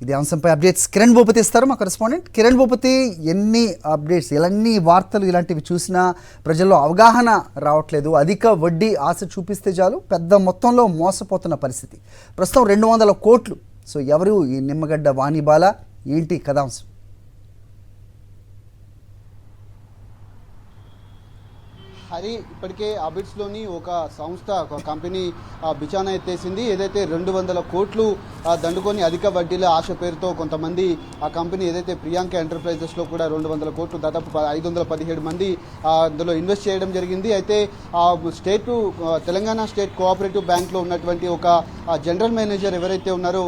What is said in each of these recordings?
ఇది అంశంపై అప్డేట్స్ కిరణ్ భూపతి ఇస్తారు మా కరెస్పాండెంట్. కిరణ్ భూపతి, ఎన్ని అప్డేట్స్, ఎన్ని వార్తలు ఇలాంటివి చూసినా ప్రజల్లో అవగాహన రావట్లేదు. అధిక వడ్డీ ఆశ చూపిస్తే చాలు పెద్ద మొత్తంలో మోసపోతున్న పరిస్థితి. ప్రస్తుతం 200 కోట్లు. సో ఎవరు ఈ నిమ్మగడ్డ వాణిబాల, ఏంటి కథాంశం? హరి, ఇప్పటికే అబిడ్స్లోని ఒక సంస్థ, ఒక కంపెనీ బిచానా ఎత్తేసింది. ఏదైతే 200 కోట్లు దండుకొని అధిక వడ్డీల ఆశ పేరుతో కొంతమంది ఆ కంపెనీ ఏదైతే ప్రియాంక ఎంటర్ప్రైజెస్లో కూడా 200 కోట్లు, దాదాపు 517 మంది అందులో ఇన్వెస్ట్ చేయడం జరిగింది. అయితే తెలంగాణ స్టేట్ కోఆపరేటివ్ బ్యాంక్లో ఉన్నటువంటి ఒక జనరల్ మేనేజర్ ఎవరైతే ఉన్నారో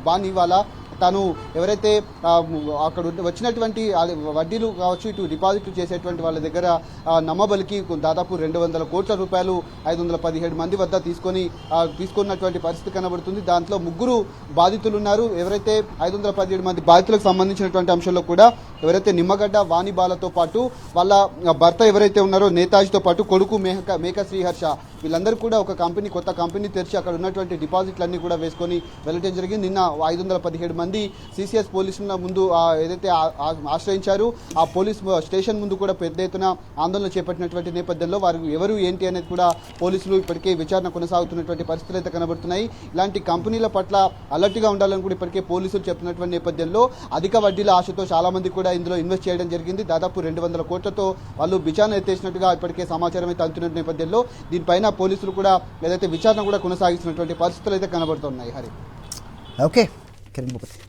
వాణివాలా, తను ఎవరైతే అక్కడ వచ్చినటువంటి వడ్డీలు కావచ్చు, ఇటు డిపాజిట్లు చేసేటువంటి వాళ్ళ దగ్గర నమ్మబలికి దాదాపు 200 కోట్ల రూపాయలు 517 మంది వద్ద తీసుకున్నటువంటి పరిస్థితి కనబడుతుంది. దాంట్లో 3 బాధితులు ఉన్నారు. ఎవరైతే 517 మంది బాధితులకు సంబంధించినటువంటి అంశంలో కూడా ఎవరైతే నిమ్మగడ్డ వాణిబాలతో పాటు వాళ్ళ భర్త ఎవరైతే ఉన్నారో నేతాజీతో పాటు కొడుకు మేక శ్రీహర్ష, వీళ్ళందరూ కూడా ఒక కొత్త కంపెనీ తెరిచి అక్కడ ఉన్నటువంటి డిపాజిట్లన్నీ కూడా వేసుకొని వెళ్ళడం జరిగింది. నిన్న 517 మంది సిసిఎస్ పోలీసుల ముందు ఏదైతే ఆశ్రయించారు, ఆ పోలీస్ స్టేషన్ ముందు కూడా పెద్ద ఎత్తున ఆందోళన చేపట్టినటువంటి నేపథ్యంలో వారు ఎవరు ఏంటి అనేది కూడా పోలీసులు ఇప్పటికే విచారణ కొనసాగుతున్నటువంటి పరిస్థితులు అయితే కనబడుతున్నాయి. ఇలాంటి కంపెనీల పట్ల అలర్ట్గా ఉండాలని కూడా ఇప్పటికే పోలీసులు చెప్తున్నటువంటి నేపథ్యంలో అధిక వడ్డీల ఆశతో చాలా మంది కూడా ఇందులో ఇన్వెస్ట్ చేయడం జరిగింది. దాదాపు 200 కోట్లతో వాళ్ళు బిచానా ఎత్తేసినట్టుగా ఇప్పటికే సమాచారం అయితే అందుతున్న నేపథ్యంలో దీనిపైన పోలీసులు కూడా ఏదైతే విచారణ కూడా కొనసాగిస్తున్నటువంటి పరిస్థితులు అయితే కనబడుతున్నాయి. హరి, ఓకే కిరణ్ భూపతి.